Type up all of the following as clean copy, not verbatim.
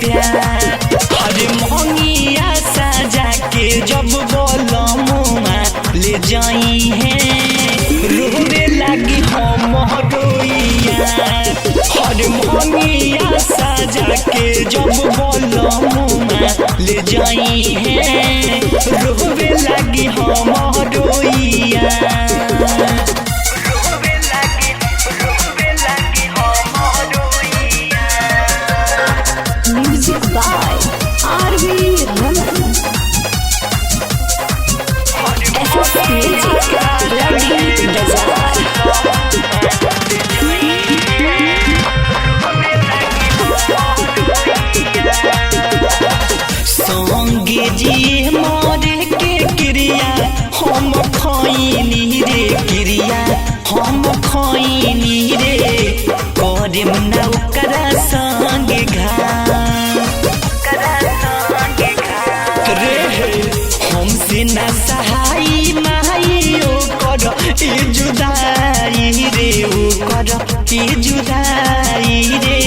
प्यार। हर मोहनिया सजा के जब बोलमुआ ले जाई है रोवे लगी हम रोइया। हर मोहनिया सजा के जब बोलमुआ ले जाई है रोवे लगी हम रोइया। Music by R.V. Raman. SS Music, Lucky Bazaar. संगे जी मारे के क्रिया हम खैनी रे क्रिया हम खैनी रे करम ना ओकरा संगे हमसे ना सहाई माई ओकर ई जुदाई रे ओकर ई जुदाई रे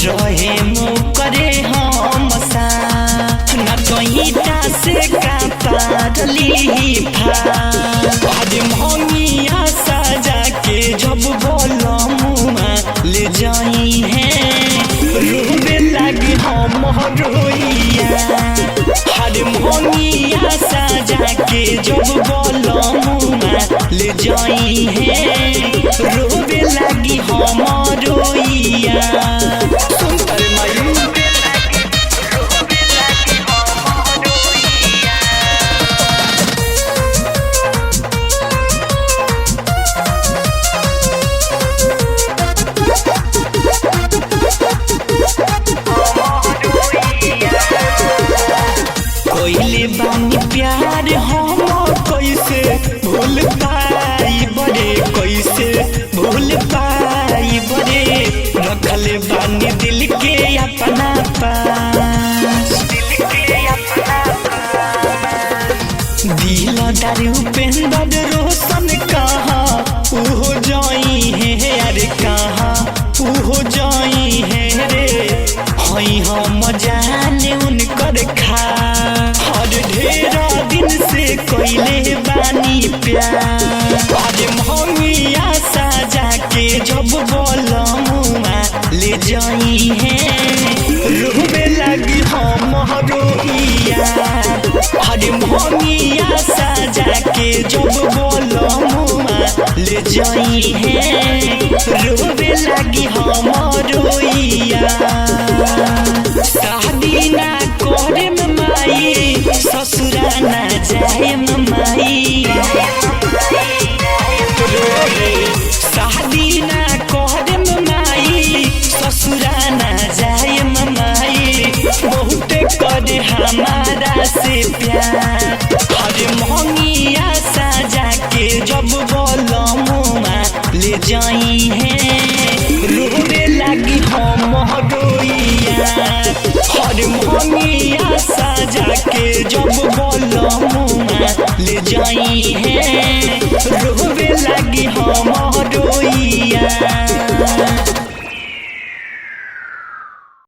रहे मोकरे हम सा ना कहीटा से का पारली आज मोहनिया सजा के जब बोलमुआ ले जाई है रोवे लगी हम रोइया। हर मोहनिया सजा के जब बोलमुआ ले जाई है रोवे लगी हम रोइया। सुनतर मायू कोइले बानी प्यार हम कैसे भूल पाई बड़े कैसे भूल पाई बड़े रखले बानी दिल के अपना पास दिल दारू पेंदर रोशन कहाँ उहो जाई है अरे कहाँ उहो जाई है रे हई हम जाने उनकर खा हर ढेरा दिन से कोइले बानी प्यार। आज मोहनिया सजा के जब बोलमुआ ले जाई है रोवे लगी हम रोइया। हर मोहनिया सजा के जब बोलमुआ ले जाई है रोवे लगी हम रोइया। शादी ना करे माई ससुरा ना जाए माई शादी ना करे माई ससुरा ना जाए माई बहुत करे हमारा से प्यार। हर मोहनिया सजा के जब बोलमुआ ले जाई है रोवे लगी हम रोइया। हर मोहनिया सजा के जब बोलमुआ ले जाई है रोवे लगी हम रोइया।